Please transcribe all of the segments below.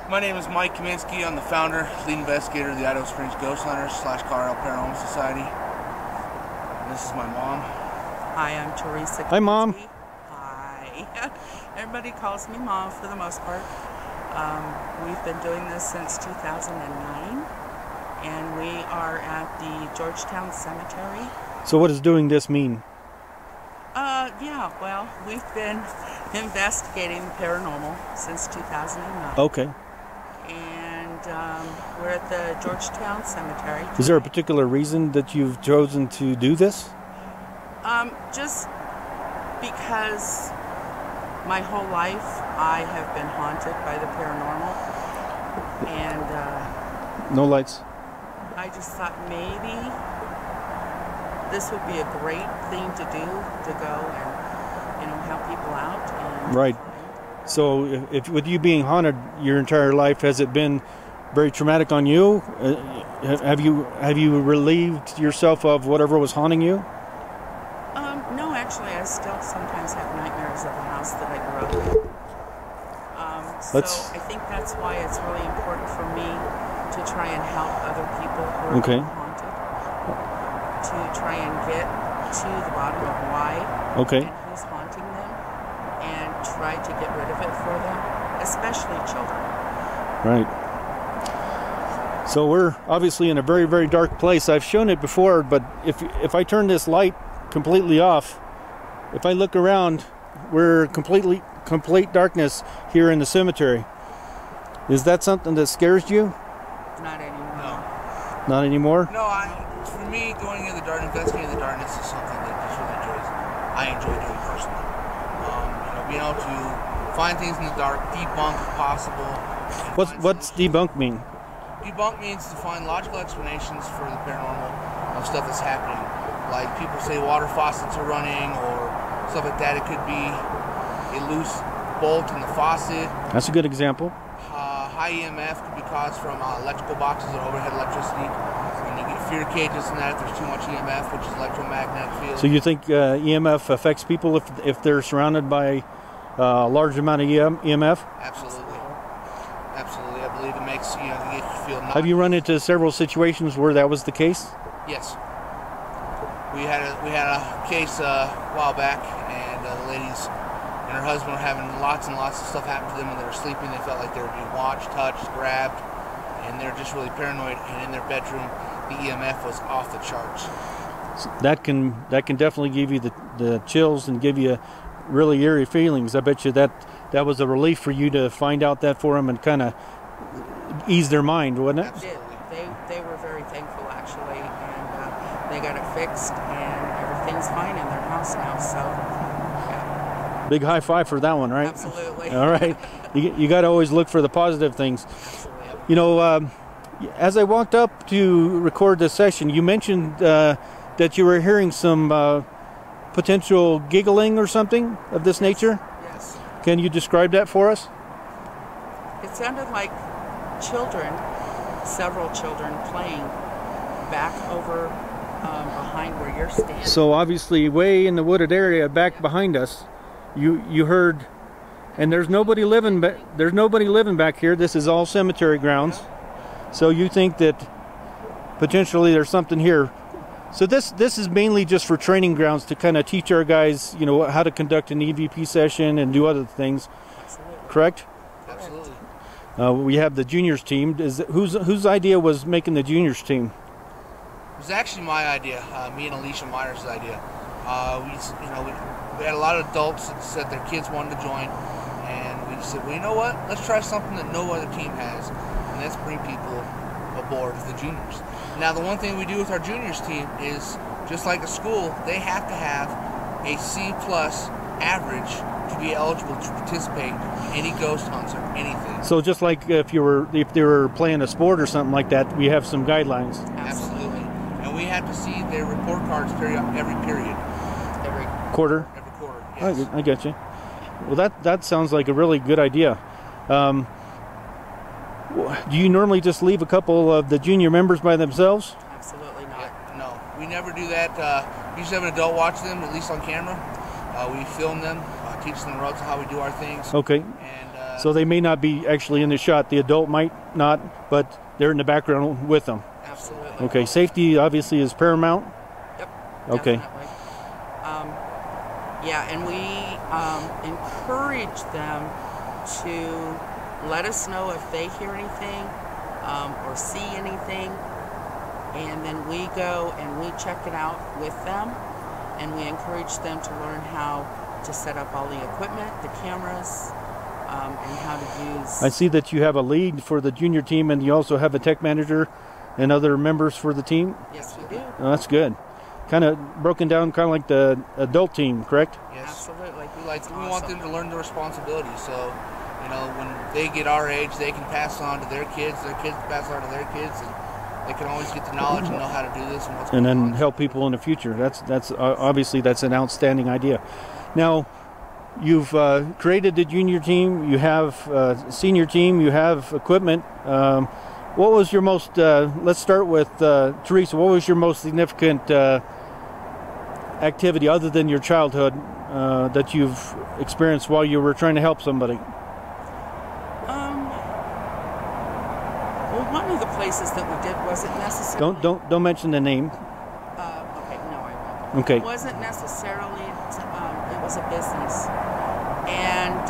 My name is Mike Kaminsky. I'm the founder, lead investigator of the Idaho Springs Ghost Hunters / Colorado Paranormal Society. And this is my mom. Hi, I'm Teresa. Hi, Mom. Hi. Everybody calls me Mom for the most part. We've been doing this since 2009, and we are at the Georgetown Cemetery. So what does doing this mean? Yeah, well, we've been investigating paranormal since 2009. Okay. And we're at the Georgetown Cemetery. Is there a particular reason that you've chosen to do this? Just because my whole life I have been haunted by the paranormal, and No lights. I just thought maybe this would be a great thing to do, to go and, you know, help people out. And Right. So if with you being haunted your entire life, has it been very traumatic on you? Have you relieved yourself of whatever was haunting you? No, actually, I still sometimes have nightmares of the house that I grew up in. So I think that's why it's really important for me to try and help other people who are being haunted, to try and get to the bottom of why and who's haunting them, and try to get rid of it for them, especially children. Right. So we're obviously in a very, very dark place. I've shown it before, but if I turn this light completely off, if I look around, we're complete darkness here in the cemetery. Is that something that scares you? Not anymore. No. Not anymore? No, for me, going in the dark, investigating the darkness is something that just really I enjoy doing personally. Being able to find things in the dark, debunk if possible. What's debunk mean? Debunk means to find logical explanations for the paranormal of stuff that's happening. Like people say water faucets are running or stuff like that. It could be a loose bolt in the faucet. That's a good example. High EMF could be caused from electrical boxes or overhead electricity. And you get fear cages and that if there's too much EMF, which is electromagnetic field. So you think EMF affects people if they're surrounded by a large amount of EMF? Absolutely. Absolutely. I believe it makes, you feel nauseous. Have you run into several situations where that was the case? Yes. We had a case a while back, and the ladies and her husband were having lots and lots of stuff happen to them when they were sleeping. They felt like they were being watched, touched, grabbed, and they were just really paranoid. And in their bedroom, the EMF was off the charts. So that can definitely give you the chills and give you really eerie feelings. I bet you that was a relief for you to find out that for them and kind of ease their mind, wasn't it? Absolutely. They were very thankful, actually, and they got it fixed, and everything's fine in their house now. So, yeah. Big high five for that one, right? Absolutely. All right. You got to always look for the positive things. Absolutely. You know, as I walked up to record this session, you mentioned that you were hearing some potential giggling or something of this nature. Yes. Can you describe that for us? It sounded like children, several children, playing back over behind where you're standing. So obviously, way in the wooded area back behind us, you heard, and there's nobody living back here. This is all cemetery grounds. So you think that potentially there's something here. So this is mainly just for training grounds to kind of teach our guys, how to conduct an EVP session and do other things. Absolutely. Correct? Absolutely. We have the juniors team. Whose idea was making the juniors team? It was actually my idea, me and Alicia Myers' idea. We had a lot of adults that said their kids wanted to join, and we just said, well, you know what? Let's try something that no other team has, and let's bring people aboard the juniors. Now, the one thing we do with our juniors team is, just like a school, they have to have a C+ average to be eligible to participate in any ghost hunts or anything. So just like if they were playing a sport or something like that, we have some guidelines. Absolutely. And we have to see their report cards every period. Every Quarter? Every quarter, yes. I get you. Well, that sounds like a really good idea. Do you normally just leave a couple of the junior members by themselves? Absolutely not. Yeah, no, we never do that. We usually have an adult watch them, at least on camera. We film them, teach them the ropes of how we do our things. Okay. And So they may not be actually in the shot. The adult might not, but they're in the background with them. Absolutely. Okay, safety obviously is paramount. Yep. Okay. Definitely. Yeah, and we encourage them to let us know if they hear anything or see anything, and then we go and we check it out with them, and we encourage them to learn how to set up all the equipment, the cameras, and how to use. I see that you have a lead for the junior team, and you also have a tech manager and other members for the team. Yes, we do. Oh, that's good. Kind of broken down, kind of like the adult team, correct? Yes. Absolutely. We want them to learn the responsibility. So, you know, when they get our age, they can pass on to their kids can pass on to their kids, and they can always get the knowledge and know how to do this and what's going on. And then help people in the future. That's obviously that's an outstanding idea. Now, you've created the junior team. You have senior team. You have equipment. What was your most? Let's start with Teresa. What was your most significant activity other than your childhood that you've experienced while you were trying to help somebody? Well, one of the places that we did wasn't necessarily. Don't mention the name. Okay, no, I won't. Okay. It wasn't necessarily. It was a business, and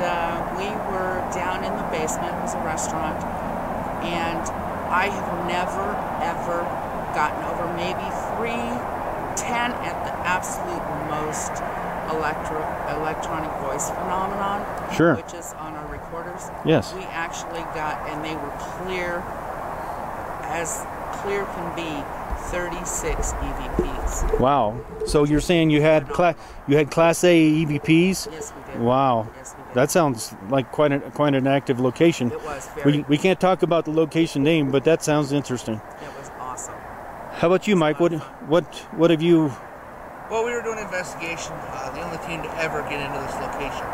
we were down in the basement. It was a restaurant, and I have never ever gotten over maybe 310 at the absolute most electronic voice phenomenon. Sure. Which is on our recorders. Yes. We actually got, and they were clear as clear can be, 36 EVPs. Wow. So you're saying you had Class A EVPs? Yes, we did. Wow. Yes, we did. That sounds like quite an active location. It was very. We can't talk about the location name, but that sounds interesting. It was awesome. How about you, Mike? What have you? Well, we were doing an investigation. The only team to ever get into this location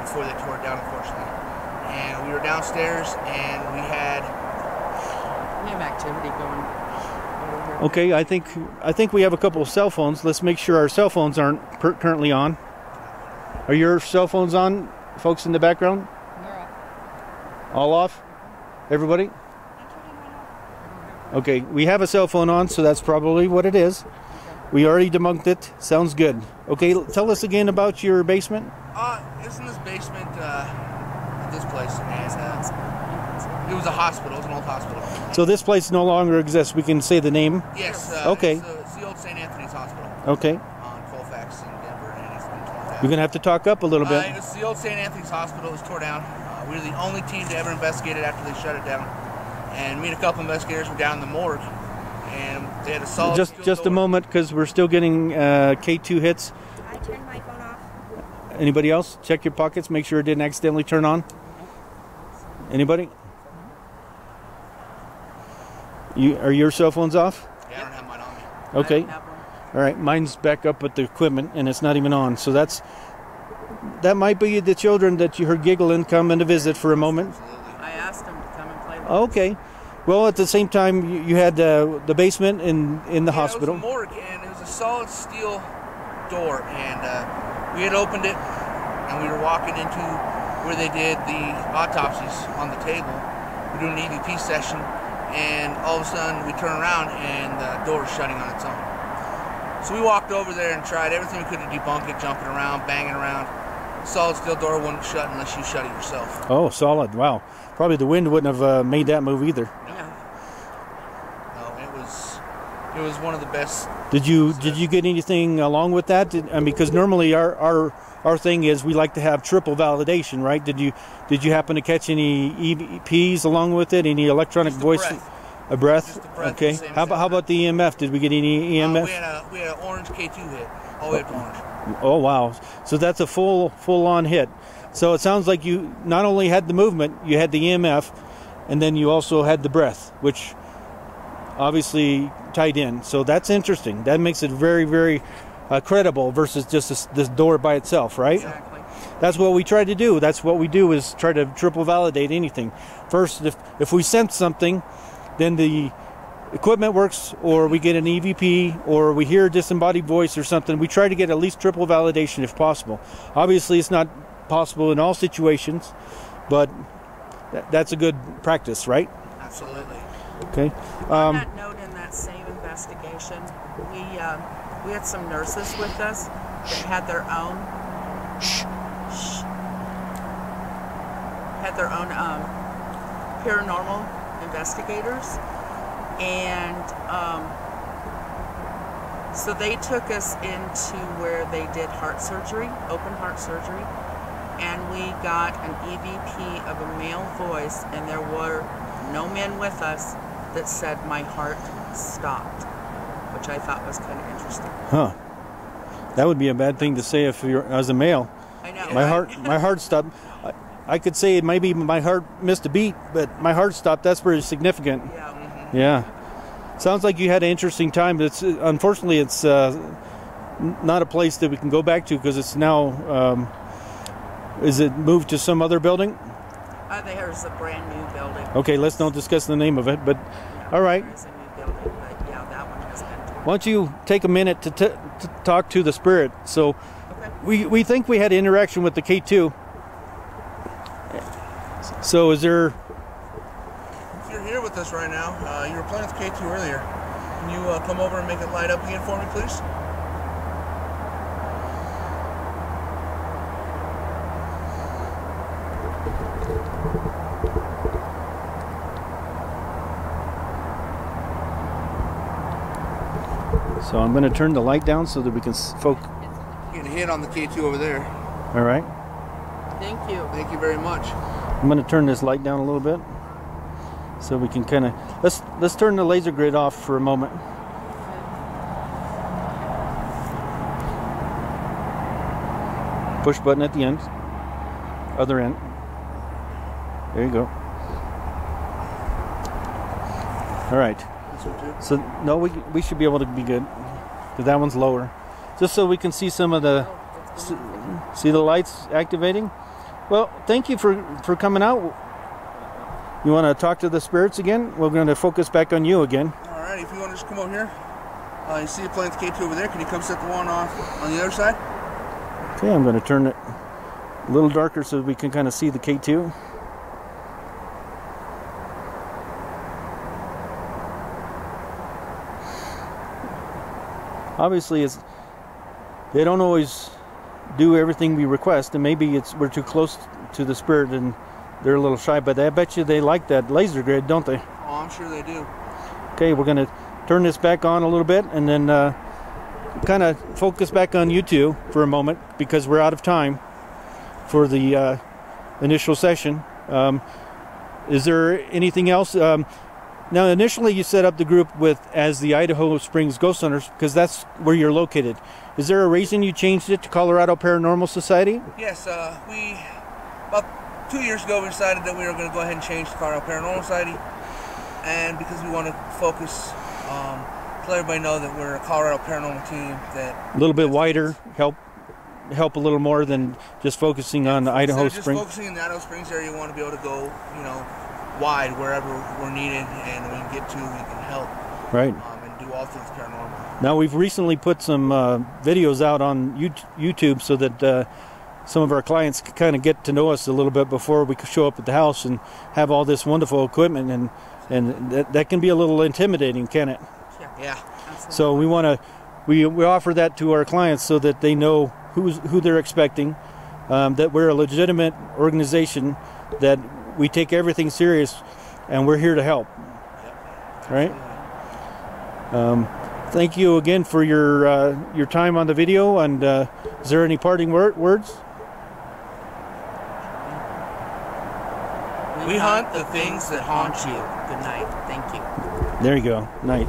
before they tore it down, unfortunately. And we were downstairs, and we have activity going over here. Okay, I think we have a couple of cell phones. Let's make sure our cell phones aren't currently on. Are your cell phones on, folks in the background? They're off. All off? Everybody? Okay, we have a cell phone on, so that's probably what it is. We already debunked it. Sounds good. Okay, tell us again about your basement. It's in this basement, this place, and it was a hospital. It was an old hospital. So this place no longer exists. We can say the name. Yes. Okay. It's the old St. Anthony's Hospital. Okay. On Colfax in Denver, and it's been torn down. You're gonna have to talk up a little bit. It's the old St. Anthony's Hospital. It was torn down. We were the only team to ever investigate it after they shut it down. And me and a couple investigators were down in the morgue, and they had a solid. Just a moment, because we're still getting K2 hits. I turned my phone off. Anybody else? Check your pockets. Make sure it didn't accidentally turn on. Anybody? Are your cell phones off? Yeah, I don't have mine on me. Okay. I have one. All right. Mine's back up with the equipment, and it's not even on. So that might be the children that you heard giggling coming to visit for a moment. Absolutely. I asked them to come and play with us. Okay. Well, at the same time, you had the basement in the hospital. It was a morgue, and it was a solid steel door, and we had opened it, and we were walking into where they did the autopsies on the table. We're doing an EVP session, and all of a sudden we turn around, and the door is shutting on its own. So we walked over there and tried everything we could to debunk it, jumping around, banging around. The solid steel door wouldn't shut unless you shut it yourself. Oh, solid. Wow. Probably the wind wouldn't have made that move either. Yeah. No, it was one of the best. Did you get anything along with that? Because normally our thing is we like to have triple validation, right? Did you happen to catch any EVPs along with it? Any electronic voice? Breath. A breath. Just a breath, Okay. the same How about the EMF? Did we get any EMF? We had an orange K2 hit, all the way up to orange. Oh wow! So that's a full on hit. So it sounds like you not only had the movement, you had the EMF, and then you also had the breath, which obviously tied in. So that's interesting. That makes it very, very credible versus just this door by itself, right? Exactly. That's what we try to do. That's what we do, is try to triple validate anything. First, if we sense something, then the equipment works, or we get an EVP, or we hear a disembodied voice or something. We try to get at least triple validation if possible. Obviously, it's not possible in all situations, but that's a good practice, right? Absolutely. Okay. On that note, in that same investigation, we had some nurses with us that had their own paranormal investigators, and so they took us into where they did heart surgery, open heart surgery, and we got an EVP of a male voice, and there were no men with us that said my heart stopped, which I thought was kind of interesting. Huh. That would be a bad thing to say if you're as a male. I know. My heart stopped. I could say maybe my heart missed a beat, but my heart stopped. That's pretty significant. Yeah. Mm-hmm. Yeah. Sounds like you had an interesting time. But unfortunately it's not a place that we can go back to because it's now. Is it moved to some other building? There's a brand new building. Okay, let's not discuss the name of it. But all right. There is a new building, but yeah, that one has been torn. Why don't you take a minute to talk to the spirit? So Okay. we think we had interaction with the K2. So is there... If you're here with us right now, you were playing with K2 earlier. Can you come over and make it light up again for me, please? So I'm going to turn the light down so that we can focus. Get a hit on the K2 over there. All right. Thank you. Thank you very much. I'm going to turn this light down a little bit so we can kind of... Let's turn the laser grid off for a moment. Push button at the end. Other end. There you go. All right. This one too? So no, we should be able to be good. 'Cause that one's lower. Just so we can see some of the... See the lights activating? Well, thank you for coming out. You want to talk to the spirits again? We're going to focus back on you again. All right, if you want to just come over here. You see the playing with K2 over there. Can you come set the one off on the other side? Okay, I'm going to turn it a little darker so we can kind of see the K2. Obviously, they don't always do everything we request, and maybe we're too close to the spirit and they're a little shy, but I bet you they like that laser grid, don't they? Oh, I'm sure they do. Okay, we're going to turn this back on a little bit and then kind of focus back on you two for a moment because we're out of time for the initial session. Is there anything else? Now, initially you set up the group as the Idaho Springs Ghost Hunters because that's where you're located. Is there a reason you changed it to Colorado Paranormal Society? Yes, we about 2 years ago we decided that we were going to go ahead and change to Colorado Paranormal Society, and because we want to focus, to let everybody know that we're a Colorado Paranormal team that a little bit wider, help a little more than just focusing on Idaho Springs. Just focusing in the Idaho Springs area, you want to be able to go, wide wherever we're needed, and we can get to, we can help, right, and do all things paranormal. Now we've recently put some videos out on YouTube so that some of our clients can kind of get to know us a little bit before we show up at the house and have all this wonderful equipment, and that can be a little intimidating, can it? Yeah. Absolutely. So we offer that to our clients so that they know who they're expecting, that we're a legitimate organization, that we take everything serious, and we're here to help. Right? Thank you again for your time on the video. And is there any parting words? We hunt the things that haunt you. Good night. Thank you. There you go. Night.